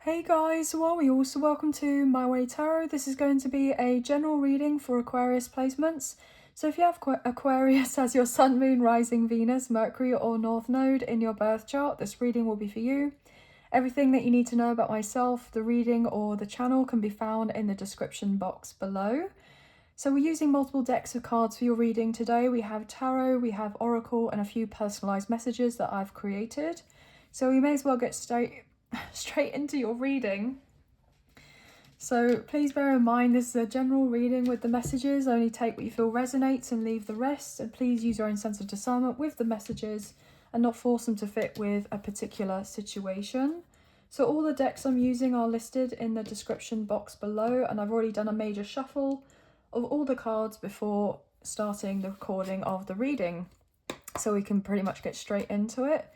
Hey guys, well, you're also welcome to My Way Tarot. This is going to be a general reading for Aquarius placements. So if you have Aquarius as your Sun, Moon, Rising, Venus, Mercury or North Node in your birth chart, this reading will be for you. Everything that you need to know about myself, the reading or the channel can be found in the description box below. So we're using multiple decks of cards for your reading today. We have tarot, we have oracle and a few personalized messages that I've created. So we may as well get straight into your reading. So please bear in mind this is a general reading with the messages. Only take what you feel resonates and leave the rest. And please use your own sense of discernment with the messages and not force them to fit with a particular situation. So all the decks I'm using are listed in the description box below, and I've already done a major shuffle of all the cards before starting the recording of the reading, so we can pretty much get straight into it.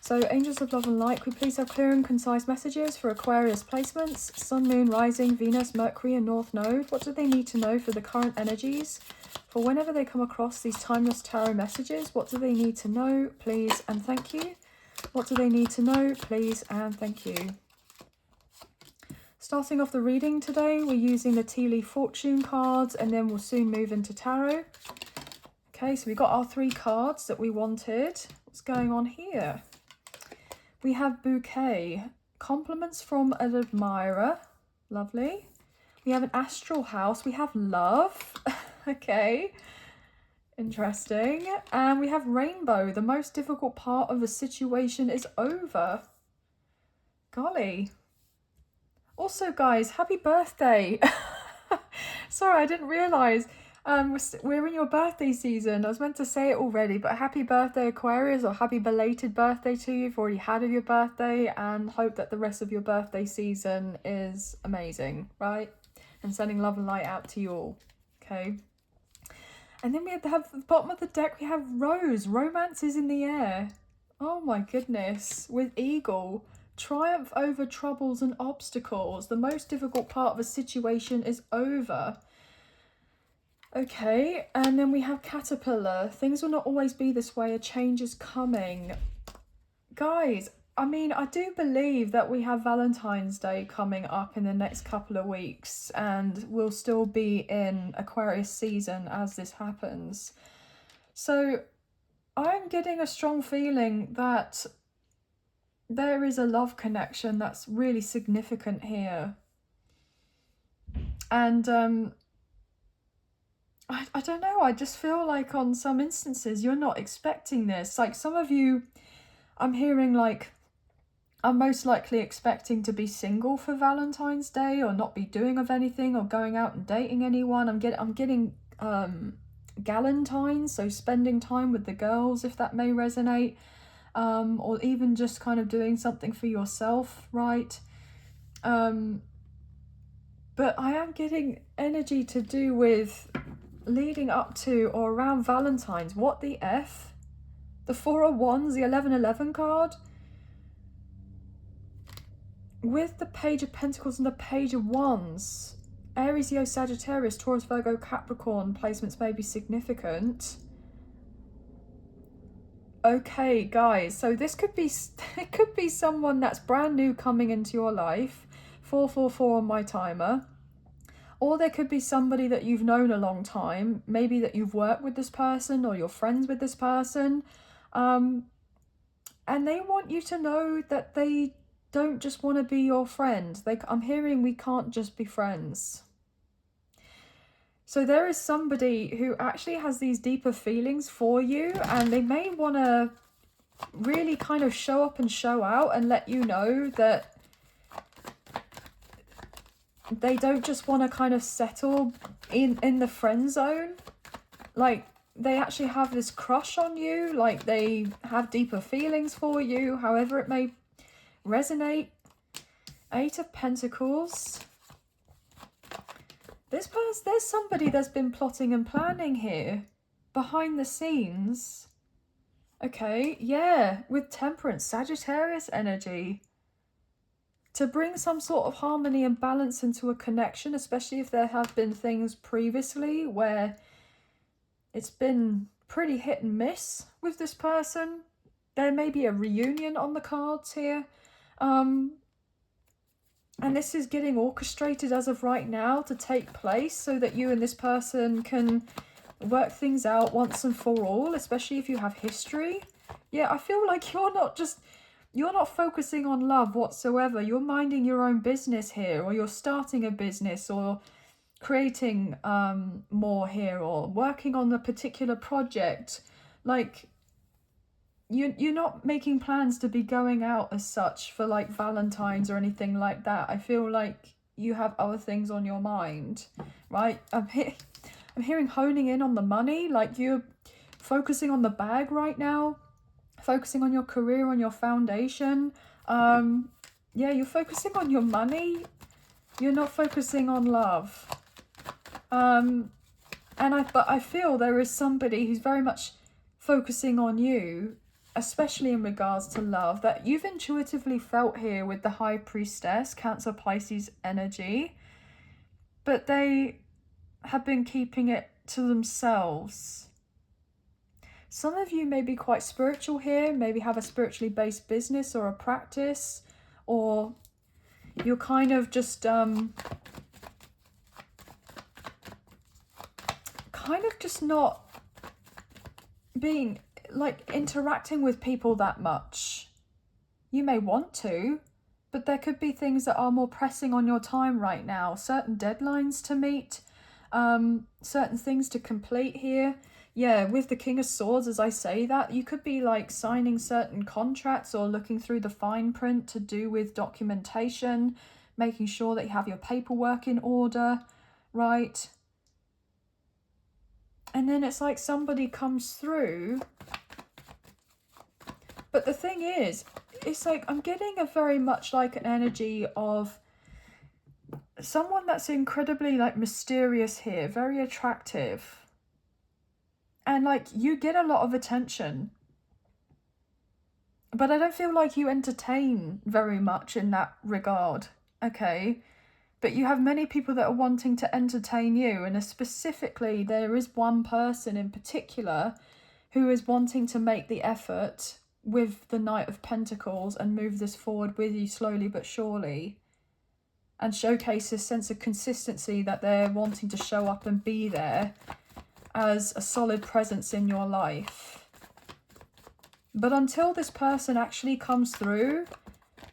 So angels of love and light, could we please have clear and concise messages for Aquarius placements, Sun, Moon, Rising, Venus, Mercury and North Node? What do they need to know for the current energies? For whenever they come across these timeless tarot messages, what do they need to know, please and thank you? What do they need to know, please and thank you? Starting off the reading today, we're using the Tea Leaf Fortune cards and then we'll soon move into tarot. Okay, so we got our 3 cards that we wanted. What's going on here? We have Bouquet, compliments from an admirer, lovely. We have an astral house, we have love, okay, interesting. And we have rainbow, the most difficult part of the situation is over. Golly. Also guys, happy birthday. Sorry, I didn't realise. We're in your birthday season. I was meant to say it already, but happy birthday Aquarius, or happy belated birthday to you if you've already had your birthday, and hope that the rest of your birthday season is amazing, right? And sending love and light out to you all, okay? And then we have at the bottom of the deck, we have Rose, romance is in the air. Oh my goodness, with Eagle. Triumph over troubles and obstacles. The most difficult part of a situation is over. Okay, and then we have Caterpillar. Things will not always be this way. A change is coming. Guys, I mean, I do believe that we have Valentine's Day coming up in the next couple of weeks, and we'll still be in Aquarius season as this happens. So I'm getting a strong feeling that there is a love connection that's really significant here. And I don't know, I just feel like on some instances you're not expecting this. Like some of you, I'm hearing like, are most likely expecting to be single for Valentine's Day or not be doing of anything or going out and dating anyone. I'm getting galentines, so spending time with the girls, if that may resonate. Or even just kind of doing something for yourself, right? But I am getting energy to do with leading up to or around Valentine's. What the F? The 4 of Wands, the 1111 card, with the Page of Pentacles and the Page of Wands. Aries, Leo, Sagittarius, Taurus, Virgo, Capricorn placements may be significant. Okay guys, so this could be, it could be someone that's brand new coming into your life, 444 on my timer, or there could be somebody that you've known a long time, maybe that you've worked with this person or you're friends with this person, and they want you to know that they don't just want to be your friend. I'm hearing we can't just be friends. So there is somebody who actually has these deeper feelings for you, and they may want to really kind of show up and show out and let you know that they don't just want to kind of settle in the friend zone. Like they actually have this crush on you, like they have deeper feelings for you, however it may resonate. 8 of Pentacles. There's somebody that's been plotting and planning here behind the scenes. Okay, yeah, with Temperance, Sagittarius energy, to bring some sort of harmony and balance into a connection, especially if there have been things previously where it's been pretty hit and miss with this person. There may be a reunion on the cards here. And this is getting orchestrated as of right now to take place so that you and this person can work things out once and for all, especially if you have history. Yeah, I feel like you're not focusing on love whatsoever. You're minding your own business here, or you're starting a business, or creating more here, or working on a particular project. Like, you're not making plans to be going out as such for like Valentine's or anything like that. I feel like you have other things on your mind, right? I'm hearing honing in on the money, like you're focusing on the bag right now, focusing on your career, on your foundation. Yeah, you're focusing on your money. You're not focusing on love. But I feel there is somebody who's very much focusing on you, especially in regards to love, that you've intuitively felt here with the High Priestess, Cancer Pisces energy, but they have been keeping it to themselves. Some of you may be quite spiritual here, maybe have a spiritually based business or a practice, or you're kind of just not being like interacting with people that much. You may want to, but there could be things that are more pressing on your time right now, certain deadlines to meet, certain things to complete here. Yeah, with the King of Swords, as I say that, you could be like signing certain contracts or looking through the fine print to do with documentation, making sure that you have your paperwork in order, right? And then it's like somebody comes through. But the thing is, it's like I'm getting a very much like an energy of someone that's incredibly like mysterious here, very attractive. And like you get a lot of attention. But I don't feel like you entertain very much in that regard, okay? But you have many people that are wanting to entertain you, and specifically there is one person in particular who is wanting to make the effort with the Knight of Pentacles and move this forward with you slowly but surely, and showcase this sense of consistency that they're wanting to show up and be there as a solid presence in your life. But until this person actually comes through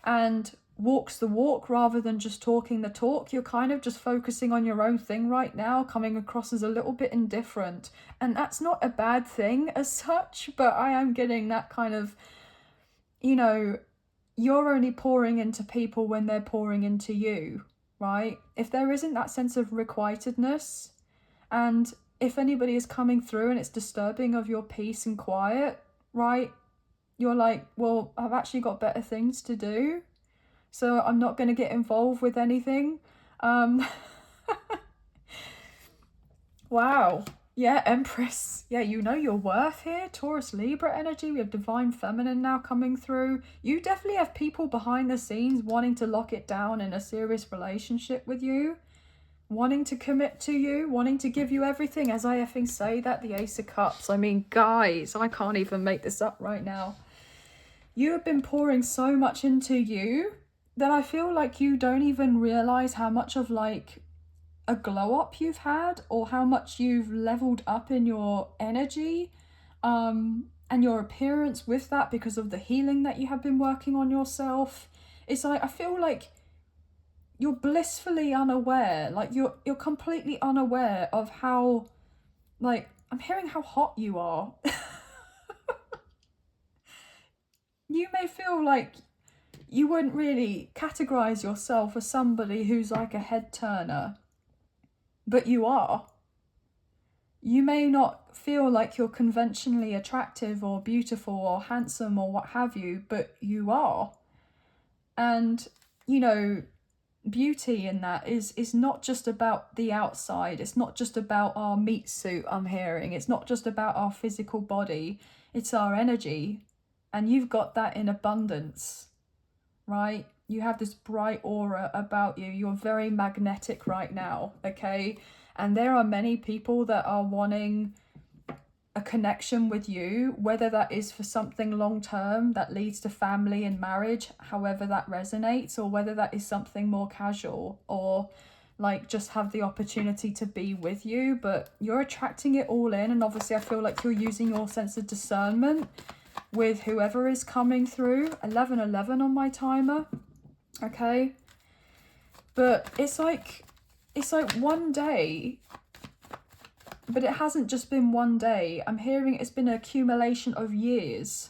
and walks the walk rather than just talking the talk, you're kind of just focusing on your own thing right now, coming across as a little bit indifferent. And that's not a bad thing as such, but I am getting that kind of, you know, you're only pouring into people when they're pouring into you, right? If there isn't that sense of requitedness, and if anybody is coming through and it's disturbing of your peace and quiet, right, you're like, well, I've actually got better things to do, so I'm not going to get involved with anything. Wow. Yeah, Empress. Yeah, you know your worth here. Taurus, Libra energy. We have Divine Feminine now coming through. You definitely have people behind the scenes wanting to lock it down in a serious relationship with you, wanting to commit to you, wanting to give you everything. As I effing say that, the Ace of Cups. I mean, guys, I can't even make this up right now. You have been pouring so much into you that I feel like you don't even realize how much of like a glow up you've had, or how much you've leveled up in your energy and your appearance with that, because of the healing that you have been working on yourself. It's like I feel like you're blissfully unaware, like you're completely unaware of how, like, I'm hearing how hot you are. You may feel like you wouldn't really categorize yourself as somebody who's like a head turner, but you are. You may not feel like you're conventionally attractive or beautiful or handsome or what have you, but you are. And, you know, beauty in that is not just about the outside. It's not just about our meat suit, I'm hearing. It's not just about our physical body. It's our energy. And you've got that in abundance, right? You have this bright aura about you. You're very magnetic right now, okay? And there are many people that are wanting a connection with you, whether that is for something long term that leads to family and marriage, however that resonates, or whether that is something more casual, or like just have the opportunity to be with you, but you're attracting it all in. And obviously I feel like you're using your sense of discernment with whoever is coming through. 1111 on my timer. Okay, but it's like one day, but it hasn't just been one day. I'm hearing it's been an accumulation of years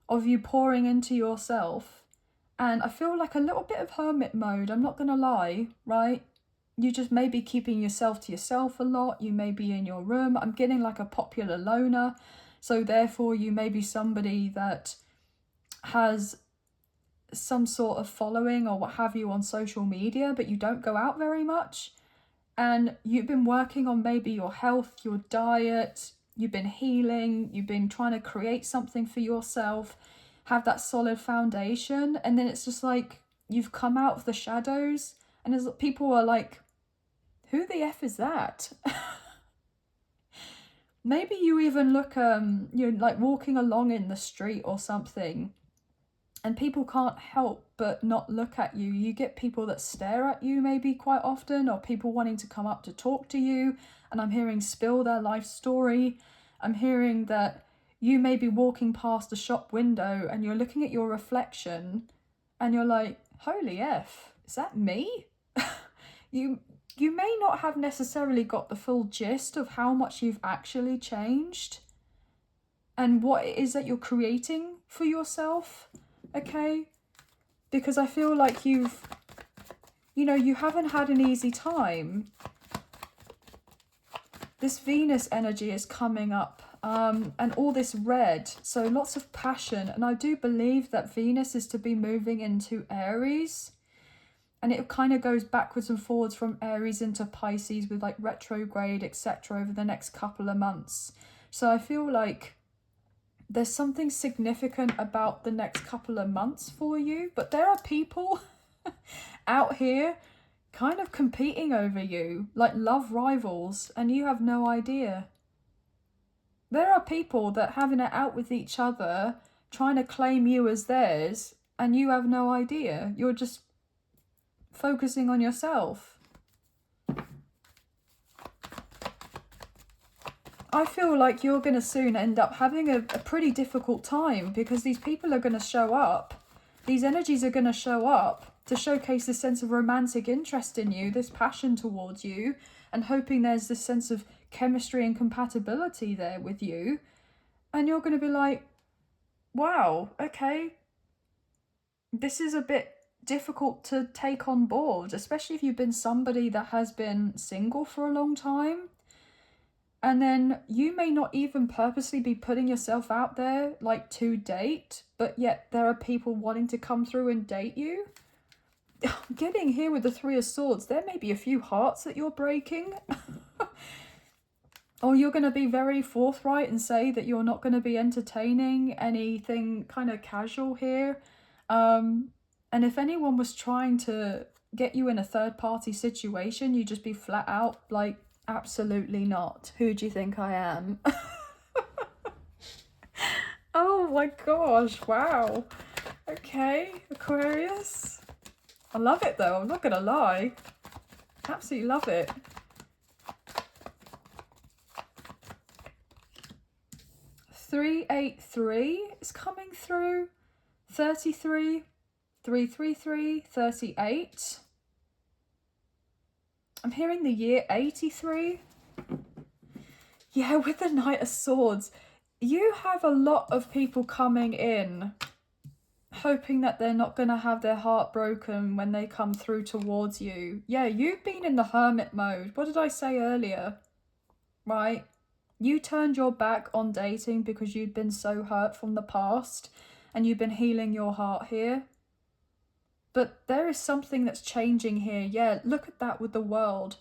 of you pouring into yourself. And I feel like a little bit of hermit mode, I'm not gonna lie, right? You just may be keeping yourself to yourself a lot. You may be in your room. I'm getting like a popular loner. So therefore you may be somebody that has some sort of following or what have you on social media, but you don't go out very much. And you've been working on maybe your health, your diet, you've been healing, you've been trying to create something for yourself, have that solid foundation. And then it's just like you've come out of the shadows, and as people are like, who the F is that? Maybe you even look, you're like walking along in the street or something, and people can't help but not look at you. You get people that stare at you maybe quite often, or people wanting to come up to talk to you. And I'm hearing spill their life story. I'm hearing that you may be walking past a shop window and you're looking at your reflection and you're like, holy F, is that me? You may not have necessarily got the full gist of how much you've actually changed and what it is that you're creating for yourself, okay? Because I feel like you haven't had an easy time. This Venus energy is coming up, and all this red, so lots of passion. And I do believe that Venus is to be moving into Aries. And it kind of goes backwards and forwards from Aries into Pisces with like retrograde, etc. over the next couple of months. So I feel like there's something significant about the next couple of months for you. But there are people out here kind of competing over you, like love rivals, and you have no idea. There are people that having it out with each other, trying to claim you as theirs, and you have no idea. You're just focusing on yourself. I feel like you're going to soon end up having a pretty difficult time, because these people are going to show up. These energies are going to show up to showcase this sense of romantic interest in you, this passion towards you, and hoping there's this sense of chemistry and compatibility there with you. And you're going to be like, wow, okay, this is a bit difficult to take on board, especially if you've been somebody that has been single for a long time. And then you may not even purposely be putting yourself out there like to date, but yet there are people wanting to come through and date you. Getting here with the Three of Swords, there may be a few hearts that you're breaking. Or you're going to be very forthright and say that you're not going to be entertaining anything kind of casual here. And if anyone was trying to get you in a third-party situation, you'd just be flat out like, absolutely not. Who do you think I am? Oh my gosh, wow. Okay, Aquarius. I love it though, I'm not gonna lie. Absolutely love it. "383" is coming through. 33, 333, 38. I'm hearing the year 83. Yeah, with the Knight of Swords, you have a lot of people coming in hoping that they're not going to have their heart broken when they come through towards you. Yeah, you've been in the hermit mode. What did I say earlier? Right? You turned your back on dating because you'd been so hurt from the past and you've been healing your heart here. But there is something that's changing here. Yeah, look at that with the World.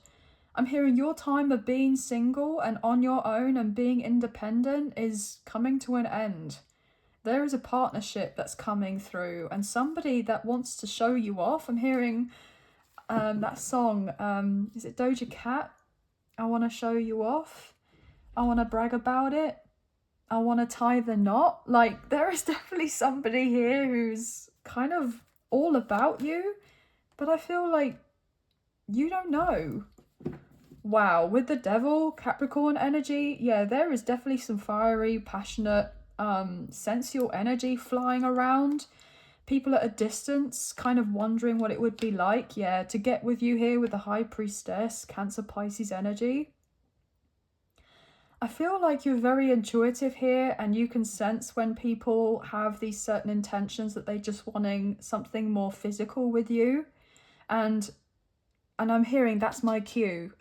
I'm hearing your time of being single and on your own and being independent is coming to an end. There is a partnership that's coming through and somebody that wants to show you off. I'm hearing that song, is it Doja Cat? I want to show you off. I want to brag about it. I want to tie the knot. Like, there is definitely somebody here who's kind of all about you, but I feel like you don't know. Wow, with the Devil, Capricorn energy, yeah, there is definitely some fiery, passionate, sensual energy flying around. People at a distance kind of wondering what it would be like, yeah, to get with you here with the High Priestess, Cancer, Pisces energy. I feel like you're very intuitive here, and you can sense when people have these certain intentions that they're just wanting something more physical with you. And I'm hearing that's my cue.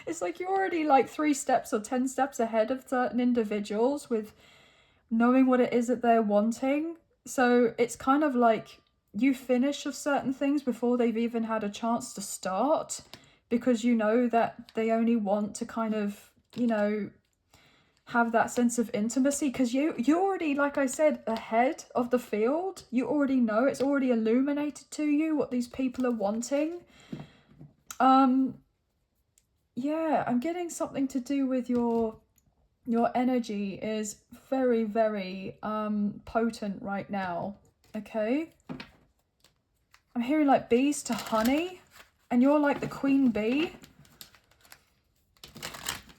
It's like you're already like 3 steps or 10 steps ahead of certain individuals with knowing what it is that they're wanting. So it's kind of like you finish of certain things before they've even had a chance to start, because you know that they only want to kind of, you know, have that sense of intimacy, because you're already, like I said, ahead of the field. You already know, it's already illuminated to you what these people are wanting. Yeah, I'm getting something to do with your energy is very, very potent right now. Okay, I'm hearing like bees to honey, and you're like the queen bee.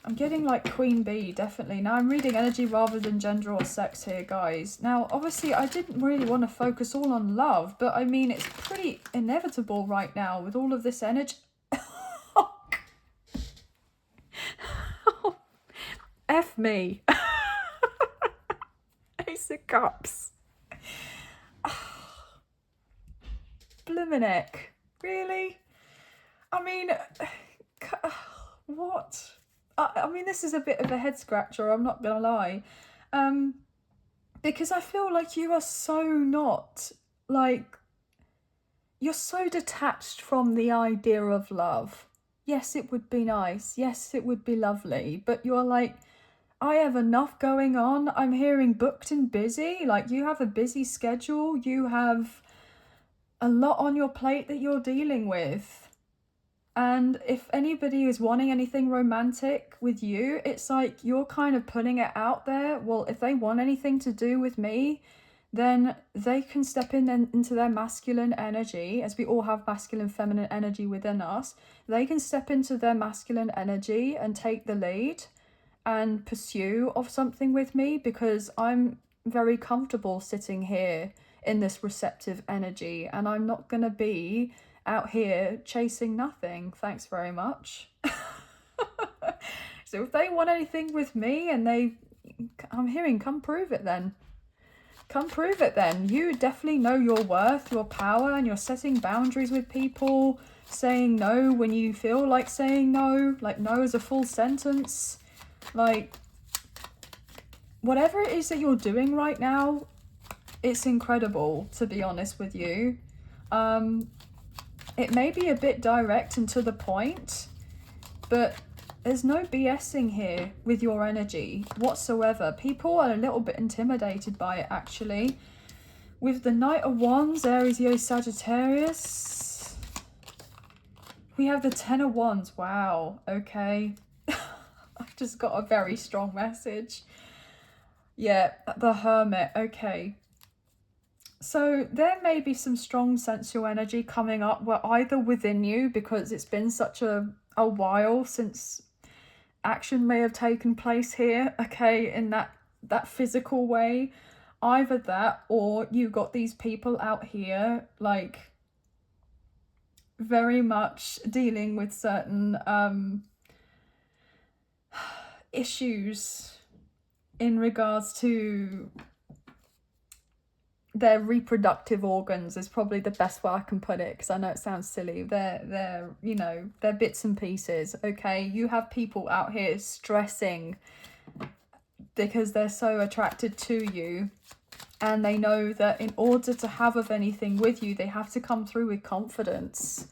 I'm getting like queen bee, definitely. Now I'm reading energy rather than gender or sex here, guys. Now, obviously, I didn't really want to focus all on love, but I mean, it's pretty inevitable right now with all of this energy. F me. Ace of Cups. Bliminick. Really? I mean, what? I mean, this is a bit of a head scratcher, I'm not gonna lie. Because I feel like you are so not, like, you're so detached from the idea of love. Yes, it would be nice. Yes, it would be lovely. But you're like, I have enough going on. I'm hearing booked and busy. Like, you have a busy schedule. You have a lot on your plate that you're dealing with. And if anybody is wanting anything romantic with you, it's like you're kind of putting it out there. Well, if they want anything to do with me, then they can step in into their masculine energy, as we all have masculine, feminine energy within us. They can step into their masculine energy and take the lead and pursue of something with me, because I'm very comfortable sitting here in this receptive energy, and I'm not going to be out here chasing nothing. Thanks very much. So if they want anything with me and I'm hearing, come prove it then. Come prove it then. You definitely know your worth, your power, and you're setting boundaries with people, saying no when you feel like saying no, like no is a full sentence. Like, whatever it is that you're doing right now, it's incredible, to be honest with you. It may be a bit direct and to the point, but there's no BSing here with your energy whatsoever. People are a little bit intimidated by it, actually. With the Knight of Wands, Aries, Leo, Sagittarius, we have the Ten of Wands. Wow, okay. I've just got a very strong message. Yeah, the Hermit, okay. So there may be some strong sensual energy coming up, well, either within you, because it's been such a while since action may have taken place here, okay, in that physical way. Either that, or you got these people out here, like, very much dealing with certain issues in regards to their reproductive organs, is probably the best way I can put it, because I know it sounds silly. They're you know, they're bits and pieces, okay? You have people out here stressing because they're so attracted to you, and they know that in order to have of anything with you, they have to come through with confidence,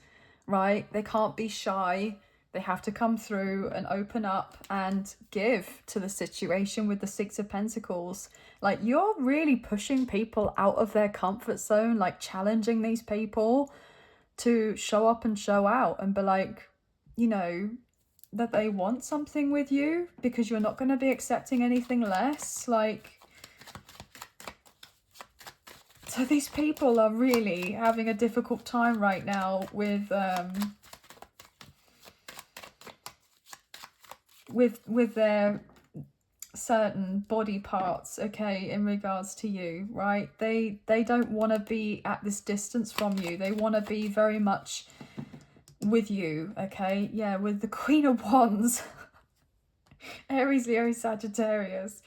right? They can't be shy. They have to come through and open up and give to the situation with the Six of Pentacles. Like, you're really pushing people out of their comfort zone, like challenging these people to show up and show out and be like, you know, that they want something with you, because you're not going to be accepting anything less. Like, so these people are really having a difficult time right now with their certain body parts, okay, in regards to you, right? They don't want to be at this distance from you. They want to be very much with you, okay? Yeah, with the Queen of Wands. Aries, Leo, Sagittarius.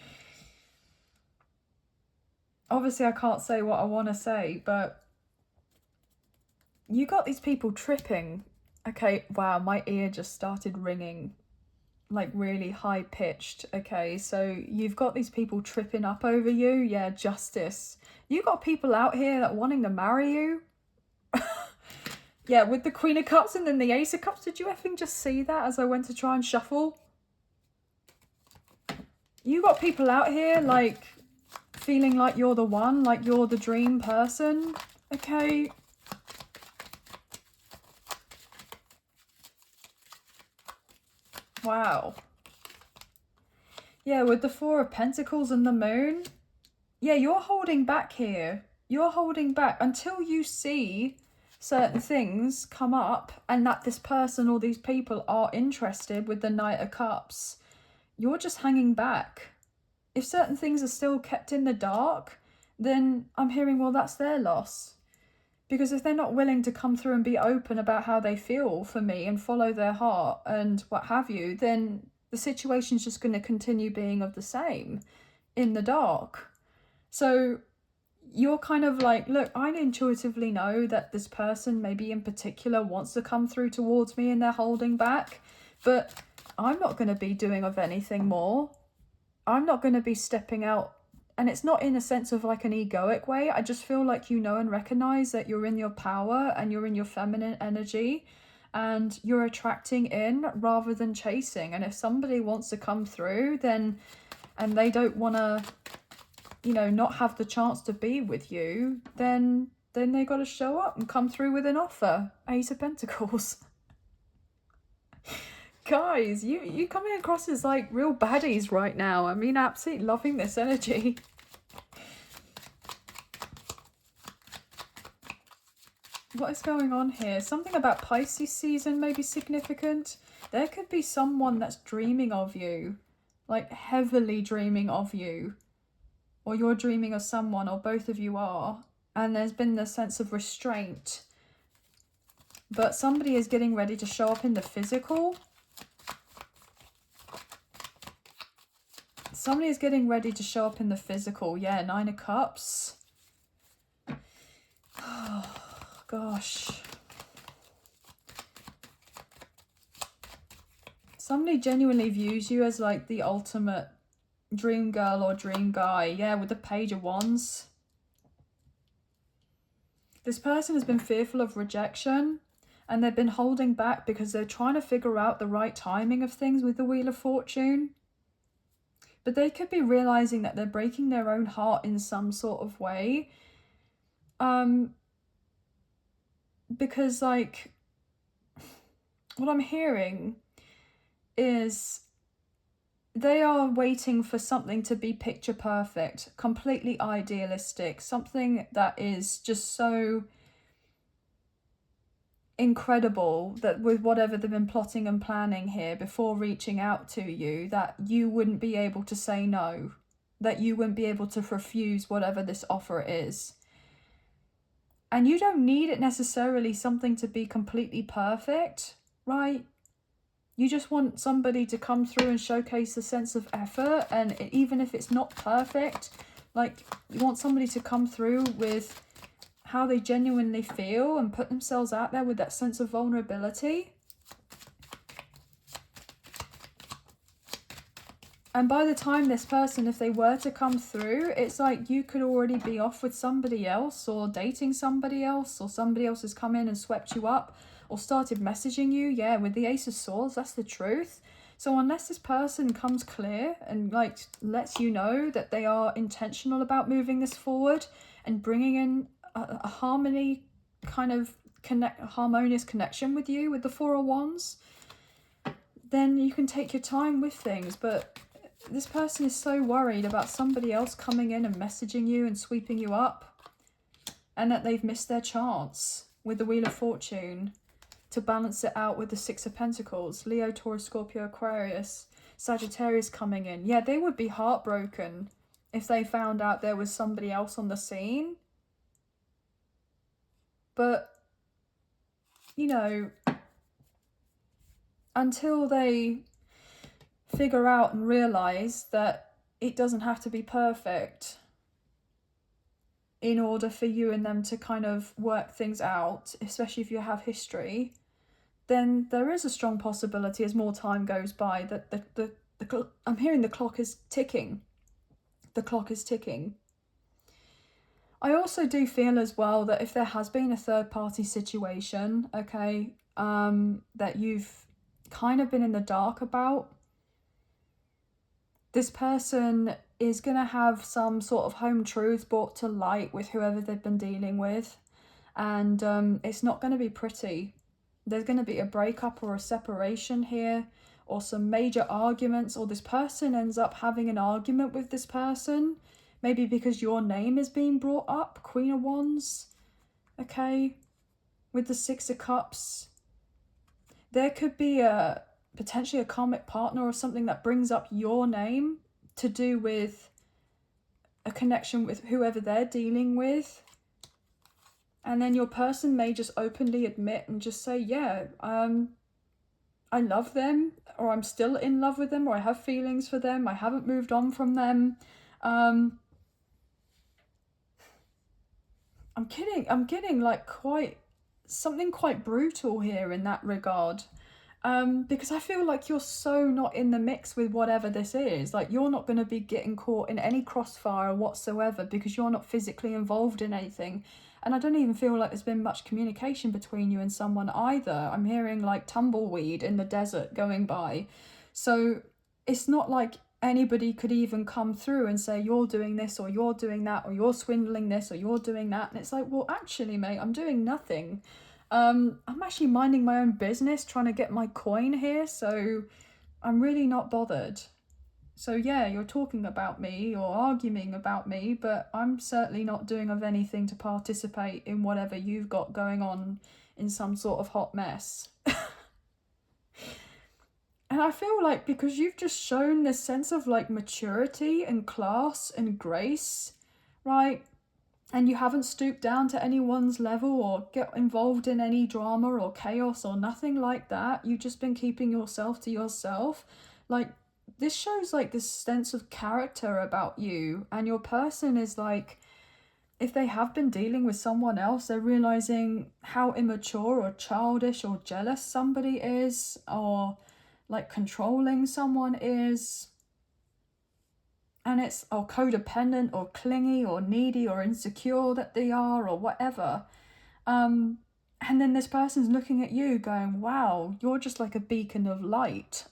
Obviously, I can't say what I want to say, but you got these people tripping. Okay, wow, my ear just started ringing, like really high pitched. Okay, so you've got these people tripping up over you. Yeah, justice. You got people out here that wanting to marry you. Yeah, with the Queen of Cups and then the Ace of Cups. Did you effing just see that as I went to try and shuffle? You got people out here like feeling like you're the one, like you're the dream person. Okay. Wow. Yeah, with the Four of Pentacles and the Moon. Yeah, you're holding back here. You're holding back until you see certain things come up and that this person or these people are interested. With the Knight of Cups, you're just hanging back. If certain things are still kept in the dark, then I'm hearing, well, that's their loss. Because if they're not willing to come through and be open about how they feel for me and follow their heart and what have you, then the situation's just going to continue being of the same in the dark. So you're kind of like, look, I intuitively know that this person maybe in particular wants to come through towards me and they're holding back, but I'm not going to be doing of anything more. I'm not going to be stepping out. And it's not in a sense of like an egoic way. I just feel like you know and recognize that you're in your power and you're in your feminine energy and you're attracting in rather than chasing. And if somebody wants to come through, then, and they don't want to, you know, not have the chance to be with you, then they got to show up and come through with an offer. Ace of Pentacles. Guys, you coming across as like real baddies right now. I mean, absolutely loving this energy. What is going on here? Something about Pisces season may be significant. There could be someone that's dreaming of you, like heavily dreaming of you, or you're dreaming of someone, or both of you are, and there's been the sense of restraint. But somebody is getting ready to show up in the physical. Somebody is getting ready to show up in the physical. Yeah, Nine of Cups. Oh, gosh. Somebody genuinely views you as like the ultimate dream girl or dream guy. Yeah, with the Page of Wands. This person has been fearful of rejection and they've been holding back because they're trying to figure out the right timing of things with the Wheel of Fortune. But they could be realizing that they're breaking their own heart in some sort of way. Because like, what I'm hearing is they are waiting for something to be picture perfect, completely idealistic, something that is just so incredible that with whatever they've been plotting and planning here before reaching out to you, that you wouldn't be able to say no, that you wouldn't be able to refuse whatever this offer is. And you don't need it necessarily something to be completely perfect, right? You just want somebody to come through and showcase a sense of effort, and even if it's not perfect, like you want somebody to come through with how they genuinely feel and put themselves out there with that sense of vulnerability. And by the time this person, if they were to come through, it's like you could already be off with somebody else or dating somebody else, or somebody else has come in and swept you up or started messaging you. Yeah, with the Ace of Swords, that's the truth. So unless this person comes clear and like lets you know that they are intentional about moving this forward and bringing in a harmony kind of harmonious connection with you with the Four of Wands, then you can take your time with things. But this person is so worried about somebody else coming in and messaging you and sweeping you up, and that they've missed their chance with the Wheel of Fortune to balance it out with the Six of Pentacles. Leo, Taurus, Scorpio, Aquarius, Sagittarius coming in. Yeah, they would be heartbroken if they found out there was somebody else on the scene. But, you know, until they figure out and realise that it doesn't have to be perfect in order for you and them to kind of work things out, especially if you have history, then there is a strong possibility as more time goes by that I'm hearing the clock is ticking. The clock is ticking. I also do feel as well that if there has been a third party situation, okay, that you've kind of been in the dark about, this person is going to have some sort of home truth brought to light with whoever they've been dealing with. And it's not going to be pretty. There's going to be a breakup or a separation here, or some major arguments, or this person ends up having an argument with this person, maybe because your name is being brought up. Queen of Wands, okay, with the Six of Cups. There could be potentially a karmic partner or something that brings up your name to do with a connection with whoever they're dealing with. And then your person may just openly admit and just say, yeah, I love them, or I'm still in love with them, or I have feelings for them, I haven't moved on from them. I'm getting like something quite brutal here in that regard. Because I feel like you're so not in the mix with whatever this is. Like, you're not going to be getting caught in any crossfire whatsoever because you're not physically involved in anything. And I don't even feel like there's been much communication between you and someone either. I'm hearing like tumbleweed in the desert going by. So it's not like anybody could even come through and say, you're doing this, or you're doing that, or you're swindling this, or you're doing that. And it's like, well, actually, mate, I'm doing nothing. I'm actually minding my own business, trying to get my coin here, so I'm really not bothered. So yeah, you're talking about me or arguing about me, but I'm certainly not doing of anything to participate in whatever you've got going on in some sort of hot mess. And I feel like because you've just shown this sense of like maturity and class and grace, right? And you haven't stooped down to anyone's level or get involved in any drama or chaos or nothing like that. You've just been keeping yourself to yourself. Like, this shows like this sense of character about you, and your person is like, if they have been dealing with someone else, they're realizing how immature or childish or jealous somebody is, or like controlling someone is. And it's or codependent or clingy or needy or insecure that they are, or whatever. And then this person's looking at you going, wow, you're just like a beacon of light.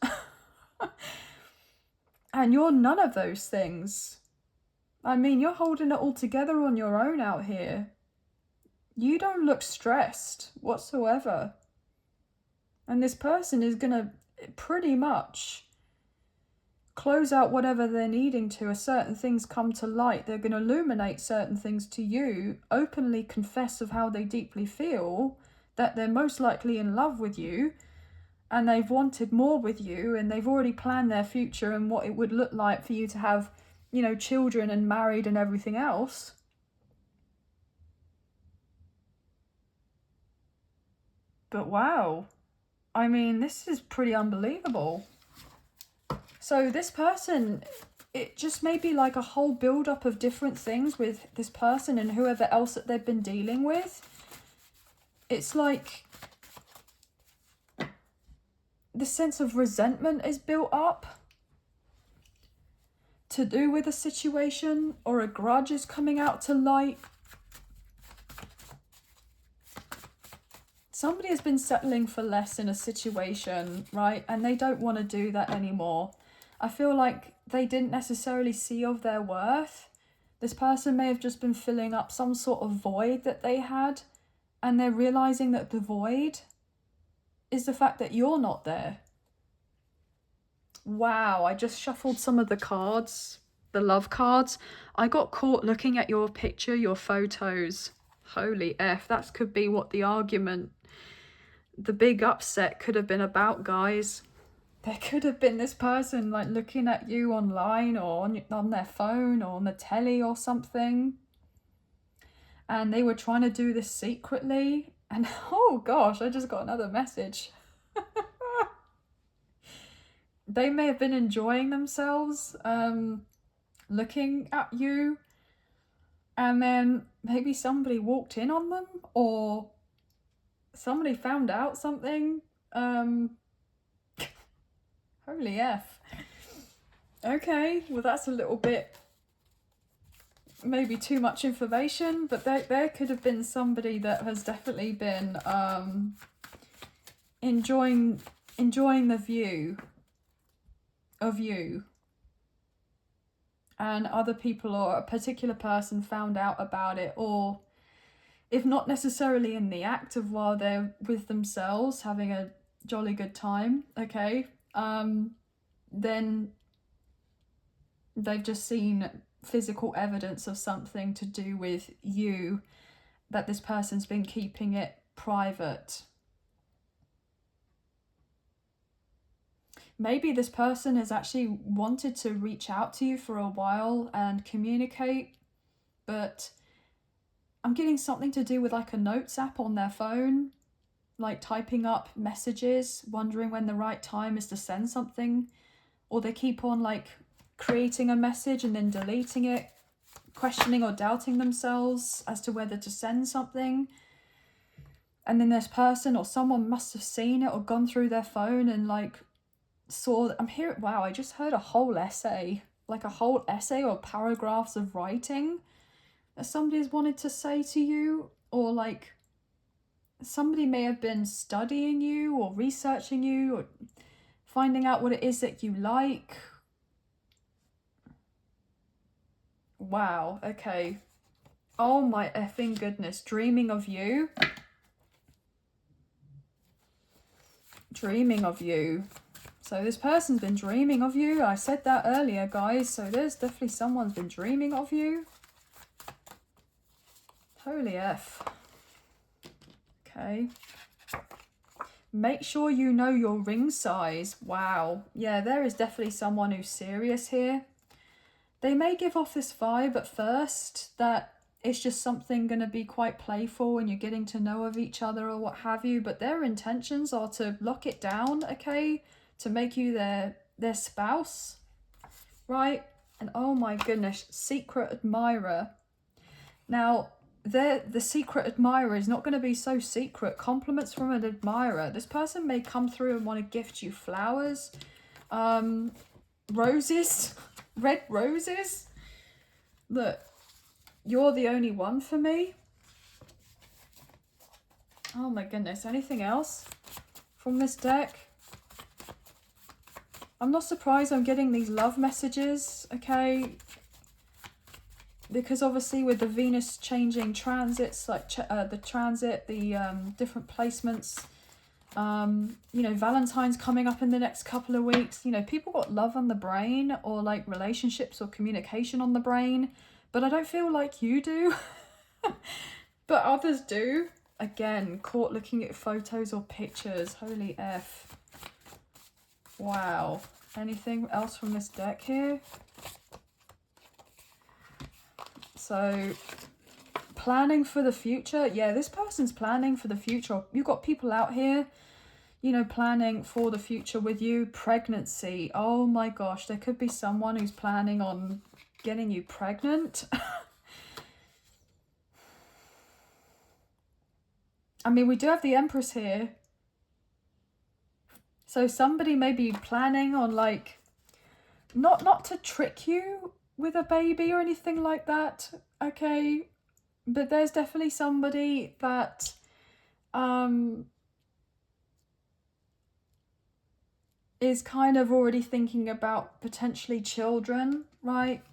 And you're none of those things. I mean, you're holding it all together on your own out here. You don't look stressed whatsoever. And this person is going to pretty much close out whatever they're needing to as certain things come to light. They're going to illuminate certain things to you, openly confess of how they deeply feel, that they're most likely in love with you, and they've wanted more with you, and they've already planned their future and what it would look like for you to have, you know, children and married and everything else. But wow, I mean, this is pretty unbelievable. So this person, it just may be like a whole build-up of different things with this person and whoever else that they've been dealing with. It's like the sense of resentment is built up to do with a situation, or a grudge is coming out to light. Somebody has been settling for less in a situation, right? And they don't want to do that anymore. I feel like they didn't necessarily see of their worth. This person may have just been filling up some sort of void that they had, and they're realizing that the void is the fact that you're not there. Wow, I just shuffled some of the cards, the love cards. I got caught looking at your picture, your photos. Holy F, that could be what the argument, the big upset could have been about, guys. There could have been this person like looking at you online or on their phone or on the telly or something. And they were trying to do this secretly. And oh gosh, I just got another message. They may have been enjoying themselves, looking at you, and then maybe somebody walked in on them, or somebody found out something. Holy F. Okay, well that's a little bit, maybe too much information, but there could have been somebody that has definitely been enjoying the view of you, and other people or a particular person found out about it, or if not necessarily in the act of while they're with themselves having a jolly good time, okay, then they've just seen physical evidence of something to do with you, that this person's been keeping it private. Maybe this person has actually wanted to reach out to you for a while and communicate, but I'm getting something to do with like a notes app on their phone, like typing up messages, wondering when the right time is to send something, or they keep on like creating a message and then deleting it, questioning or doubting themselves as to whether to send something. And then this person or someone must have seen it or gone through their phone and like saw, I'm here, wow, I just heard a whole essay, like a whole essay or paragraphs of writing that somebody's wanted to say to you, or like somebody may have been studying you or researching you or finding out what it is that you like. Wow, okay. Oh my effing goodness, dreaming of you. Dreaming of you. So this person's been dreaming of you. I said that earlier, guys. So there's definitely someone's been dreaming of you. Holy F. Okay. Make sure you know your ring size. Wow. Yeah, there is definitely someone who's serious here. They may give off this vibe at first that it's just something going to be quite playful and you're getting to know of each other or what have you, but their intentions are to lock it down, okay? To make you their spouse, right? And oh my goodness, secret admirer. Now, the secret admirer is not going to be so secret. Compliments from an admirer. This person may come through and want to gift you flowers, roses, red roses. Look, you're the only one for me. Oh my goodness, anything else from this deck? I'm not surprised I'm getting these love messages, okay? Because obviously with the Venus changing transits, like the transit, the different placements, you know, Valentine's coming up in the next couple of weeks. You know, people got love on the brain, or like relationships or communication on the brain, but I don't feel like you do. But others do. Again, caught looking at photos or pictures. Holy F. Wow. Anything else from this deck here? So, planning for the future. Yeah, this person's planning for the future. You've got people out here, you know, planning for the future with you. Pregnancy. Oh my gosh, there could be someone who's planning on getting you pregnant. I mean, we do have the Empress here. So somebody may be planning on like, not to trick you with a baby or anything like that, okay? But there's definitely somebody that is kind of already thinking about potentially children, right?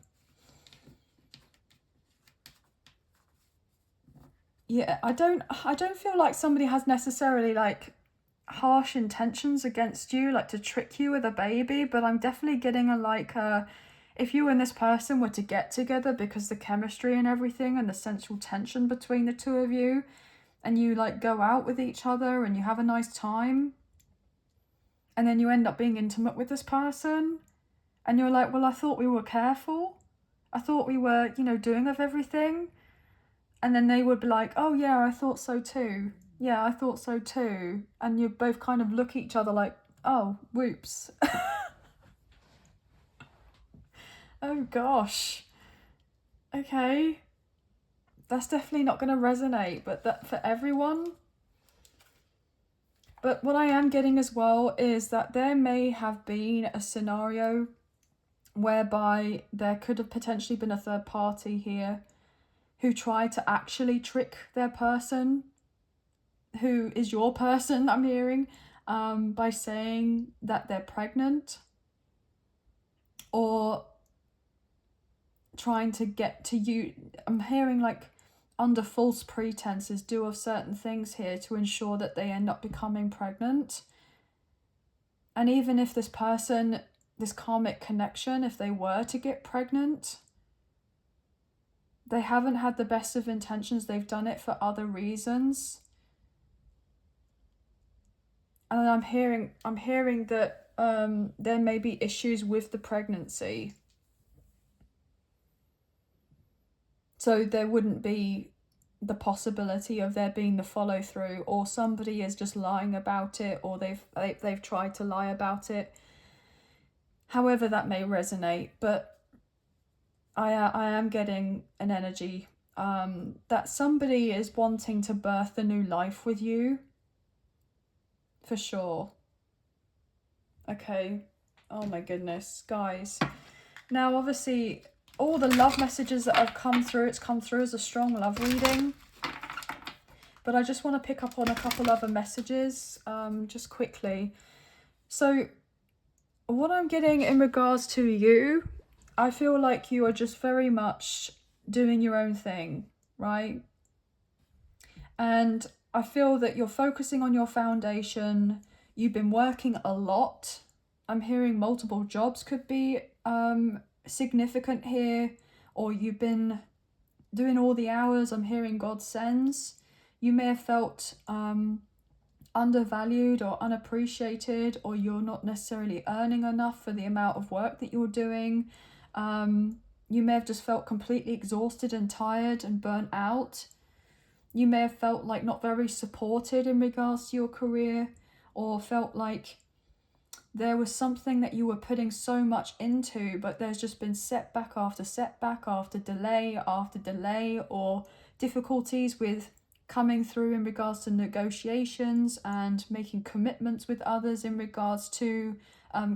Yeah, I don't feel like somebody has necessarily like harsh intentions against you, like to trick you with a baby, but I'm definitely getting a like if you and this person were to get together, because the chemistry and everything and the sensual tension between the two of you, and you like go out with each other and you have a nice time, and then you end up being intimate with this person, and you're like, well, I thought we were careful, I thought we were, you know, doing of everything. And then they would be like, oh yeah, I thought so too. Yeah, I thought so too. And you both kind of look at each other like, oh, whoops. Oh gosh. Okay. That's definitely not going to resonate, but that for everyone. But what I am getting as well is that there may have been a scenario whereby there could have potentially been a third party here who tried to actually trick their person, who is your person, I'm hearing, by saying that they're pregnant, or trying to get to you. I'm hearing like under false pretenses do of certain things here to ensure that they end up becoming pregnant. And even if this person, this karmic connection, if they were to get pregnant, they haven't had the best of intentions. They've done it for other reasons. And I'm hearing that there may be issues with the pregnancy. So there wouldn't be the possibility of there being the follow through, or somebody is just lying about it, or they've tried to lie about it. However that may resonate, but I am getting an energy that somebody is wanting to birth a new life with you. For sure. Okay. Oh my goodness, guys. Now, obviously, all the love messages that have come through, it's come through as a strong love reading. But I just want to pick up on a couple other messages just quickly. So what I'm getting in regards to you, I feel like you are just very much doing your own thing, right? And I feel that you're focusing on your foundation. You've been working a lot. I'm hearing multiple jobs could be significant here, or you've been doing all the hours I'm hearing God sends. You may have felt undervalued or unappreciated, or you're not necessarily earning enough for the amount of work that you're doing. You may have just felt completely exhausted and tired and burnt out. You may have felt like not very supported in regards to your career, or felt like there was something that you were putting so much into, but there's just been setback after setback after delay, or difficulties with coming through in regards to negotiations and making commitments with others in regards to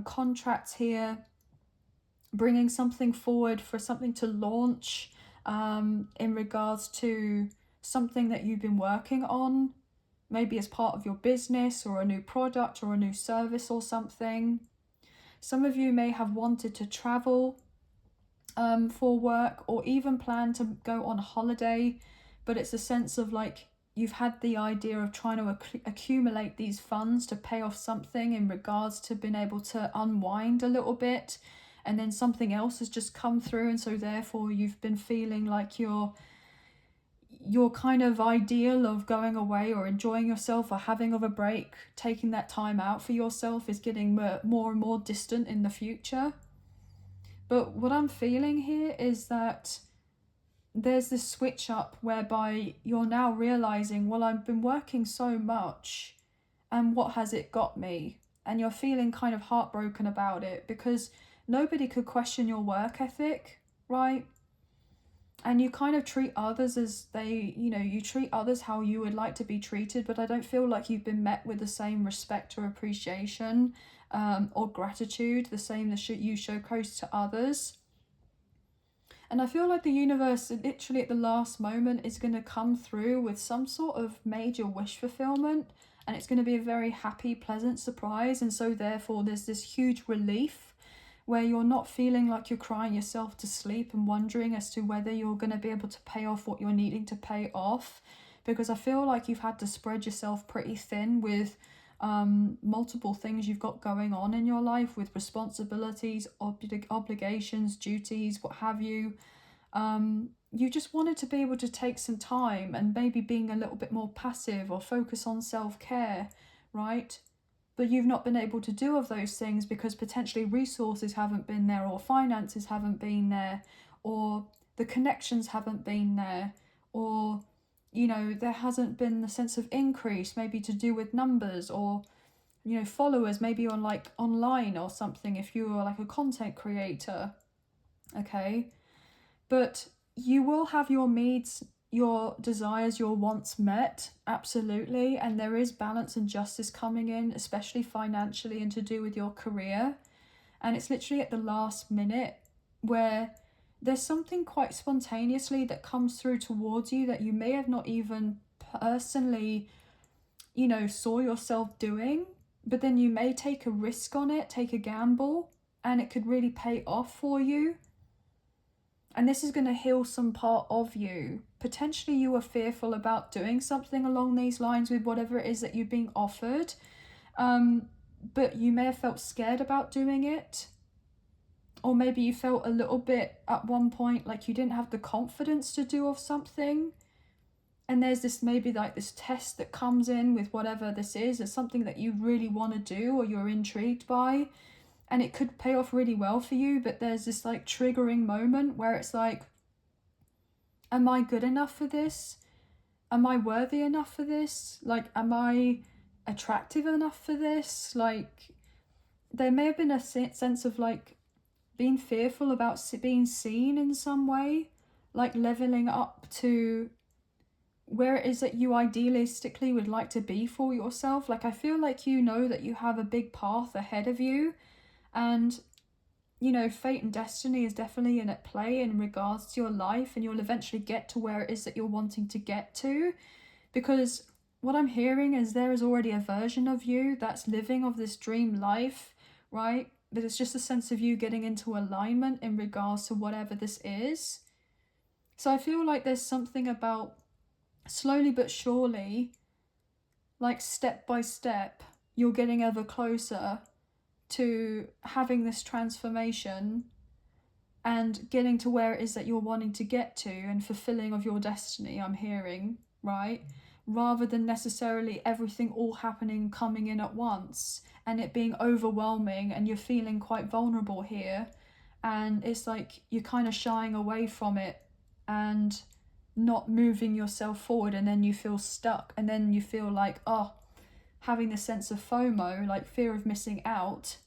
contracts here, bringing something forward for something to launch in regards to something that you've been working on, maybe as part of your business or a new product or a new service or something. Some of you may have wanted to travel for work, or even plan to go on holiday, but it's a sense of like you've had the idea of trying to accumulate these funds to pay off something in regards to being able to unwind a little bit, and then something else has just come through, and so therefore you've been feeling like your kind of ideal of going away or enjoying yourself or having of a break, taking that time out for yourself, is getting more and more distant in the future. But what I'm feeling here is that there's this switch up whereby you're now realizing, well, I've been working so much, and what has it got me? And you're feeling kind of heartbroken about it, because nobody could question your work ethic, right? And you kind of treat others as you treat others how you would like to be treated, but I don't feel like you've been met with the same respect or appreciation or gratitude, the same that you show close to others. And I feel like the universe, literally at the last moment, is going to come through with some sort of major wish fulfillment, and it's going to be a very happy, pleasant surprise. And so therefore there's this huge relief where you're not feeling like you're crying yourself to sleep and wondering as to whether you're going to be able to pay off what you're needing to pay off. Because I feel like you've had to spread yourself pretty thin with multiple things you've got going on in your life with responsibilities, obligations, duties, what have you. You just wanted to be able to take some time and maybe being a little bit more passive or focus on self-care, right? But you've not been able to do of those things because potentially resources haven't been there, or finances haven't been there, or the connections haven't been there, or, you know, there hasn't been the sense of increase, maybe to do with numbers, or, you know, followers maybe on like online or something if you were like a content creator, okay? But you will have your needs, your desires, your wants met, absolutely, and there is balance and justice coming in, especially financially and to do with your career. And it's literally at the last minute where there's something quite spontaneously that comes through towards you that you may have not even personally, you know, saw yourself doing, but then you may take a risk on it, take a gamble, and it could really pay off for you. And this is going to heal some part of you. Potentially you were fearful about doing something along these lines with whatever it is that you're being offered. But you may have felt scared about doing it. Or maybe you felt a little bit at one point like you didn't have the confidence to do of something. And there's this maybe like this test that comes in with whatever this is. It's something that you really want to do or you're intrigued by. And it could pay off really well for you, but there's this like triggering moment where it's like, am I good enough for this? Am I worthy enough for this? Like, am I attractive enough for this? Like, there may have been a sense of like being fearful about being seen in some way, like leveling up to where it is that you idealistically would like to be for yourself. Like, I feel like you know that you have a big path ahead of you. And, you know, fate and destiny is definitely in at play in regards to your life, and you'll eventually get to where it is that you're wanting to get to. Because what I'm hearing is there is already a version of you that's living of this dream life, right? But it's just a sense of you getting into alignment in regards to whatever this is. So I feel like there's something about slowly but surely, like step by step, you're getting ever closer to having this transformation and getting to where it is that you're wanting to get to and fulfilling of your destiny, I'm hearing, right? Rather than necessarily everything all happening, coming in at once and it being overwhelming and you're feeling quite vulnerable here. And it's like you're kind of shying away from it and not moving yourself forward, and then you feel stuck, and then you feel like, oh, having this sense of FOMO, like fear of missing out,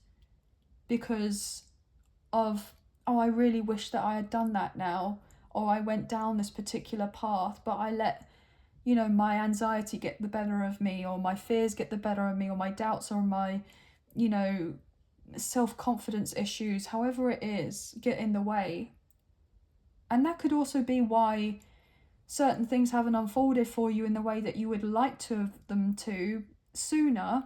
because of, oh, I really wish that I had done that now, or I went down this particular path, but I let, you know, my anxiety get the better of me, or my fears get the better of me, or my doubts, or my, you know, self-confidence issues, however it is, get in the way. And that could also be why certain things haven't unfolded for you in the way that you would like to have them to sooner,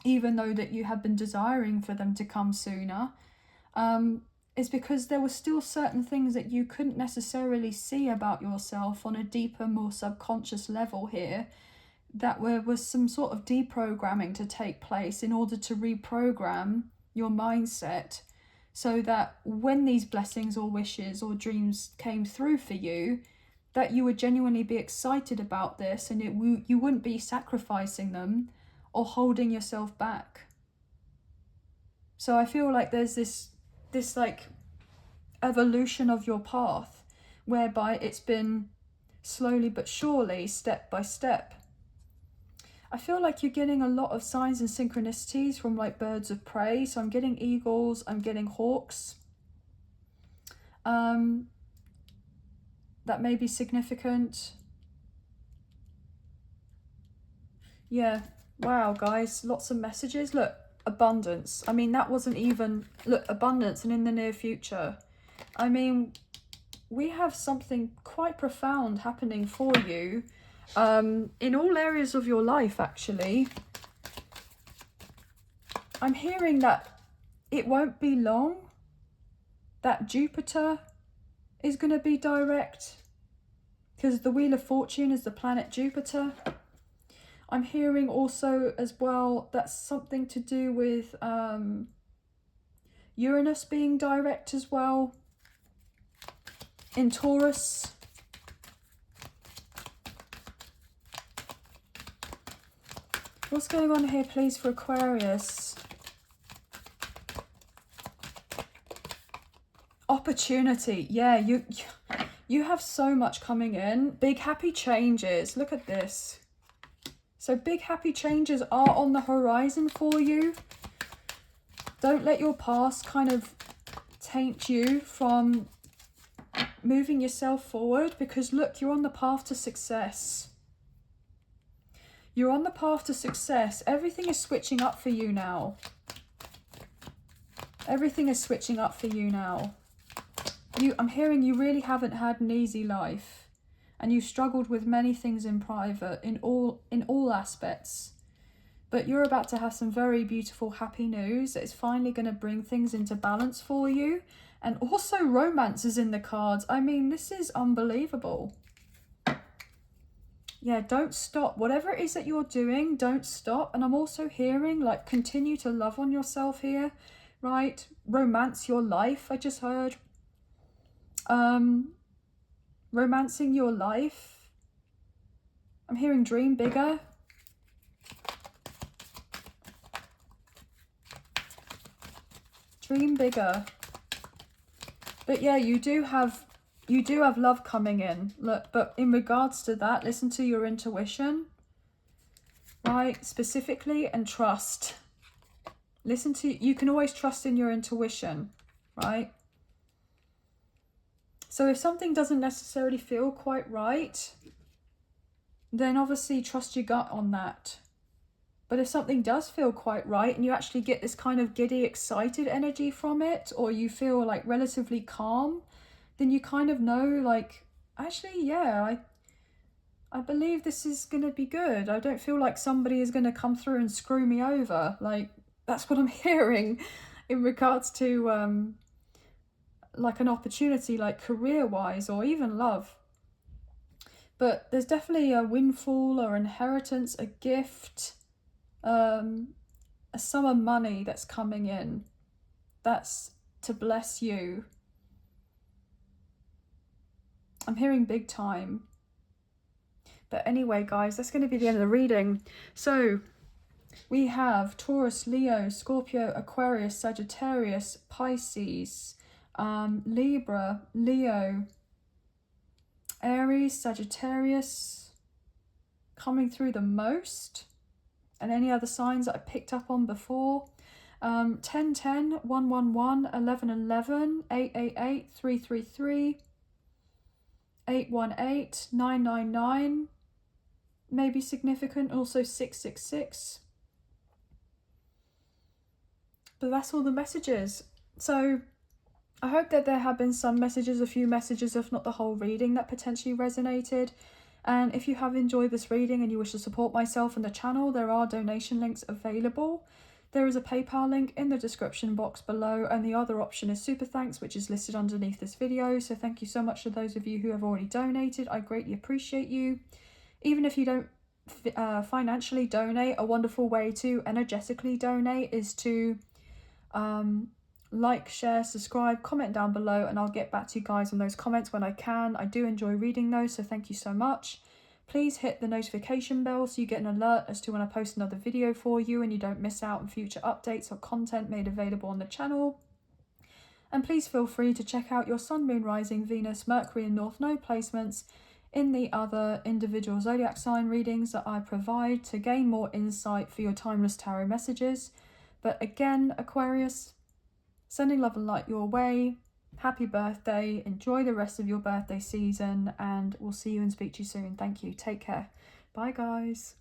even though that you have been desiring for them to come sooner, is because there were still certain things that you couldn't necessarily see about yourself on a deeper, more subconscious level here, that was some sort of deprogramming to take place in order to reprogram your mindset, so that when these blessings or wishes or dreams came through for you, that you would genuinely be excited about this, and you wouldn't be sacrificing them or holding yourself back. So I feel like there's this like evolution of your path, whereby it's been slowly but surely, step by step. I feel like you're getting a lot of signs and synchronicities from like birds of prey. So I'm getting eagles, I'm getting hawks. That may be significant. Yeah, wow, guys, lots of messages. Look, abundance. I mean, that wasn't even, look, abundance and in the near future. I mean, we have something quite profound happening for you in all areas of your life, actually. I'm hearing that it won't be long that Jupiter is going to be direct, because the Wheel of Fortune is the planet Jupiter. I'm hearing also as well that's something to do with Uranus being direct as well in Taurus. What's going on here, please, for Aquarius? Opportunity. Yeah, you have so much coming in. Big happy changes. Look at this. So big happy changes are on the horizon for you. Don't let your past kind of taint you from moving yourself forward, because look, you're on the path to success. You're on the path to success. Everything is switching up for you now. Everything is switching up for you now. I'm hearing you really haven't had an easy life, and you've struggled with many things in private, in all aspects. But you're about to have some very beautiful, happy news that is finally going to bring things into balance for you. And also romance is in the cards. I mean, this is unbelievable. Yeah, don't stop. Whatever it is that you're doing, don't stop. And I'm also hearing, like, continue to love on yourself here, right? Romance your life, I just heard. Romancing your life. I'm hearing dream bigger. Dream bigger. But yeah, you do have love coming in. Look, but in regards to that, listen to your intuition, right? Specifically, and trust. You can always trust in your intuition, right? So if something doesn't necessarily feel quite right, then obviously trust your gut on that. But if something does feel quite right and you actually get this kind of giddy, excited energy from it, or you feel like relatively calm, then you kind of know, like, actually, yeah, I believe this is going to be good. I don't feel like somebody is going to come through and screw me over. Like, that's what I'm hearing in regards to like an opportunity, like career-wise or even love. But there's definitely a windfall or inheritance, a gift, a sum of money that's coming in. That's to bless you. I'm hearing big time. But anyway, guys, that's going to be the end of the reading. So we have Taurus, Leo, Scorpio, Aquarius, Sagittarius, Pisces, Libra, Leo, Aries, Sagittarius coming through the most, and any other signs that I picked up on before. 10, 10, 1, 1, 1, 11, 11, 8, 8, 8, 3, 3, 3, 8, 1, 8, 9, 9, 9, maybe significant, also 6, 6, 6. But that's all the messages. So I hope that there have been some messages, a few messages, if not the whole reading, that potentially resonated. And if you have enjoyed this reading and you wish to support myself and the channel, there are donation links available. There is a PayPal link in the description box below, and the other option is Super Thanks, which is listed underneath this video. So thank you so much to those of you who have already donated. I greatly appreciate you. Even if you don't financially donate, a wonderful way to energetically donate is to like, share, subscribe, comment down below, and I'll get back to you guys on those comments when I can. I do enjoy reading those, so thank you so much. Please hit the notification bell so you get an alert as to when I post another video for you and you don't miss out on future updates or content made available on the channel. And please feel free to check out your Sun, Moon, Rising, Venus, Mercury and North Node placements in the other individual zodiac sign readings that I provide to gain more insight for your timeless tarot messages. But again, Aquarius, sending love and light your way. Happy birthday. Enjoy the rest of your birthday season, and we'll see you and speak to you soon. Thank you. Take care. Bye, guys.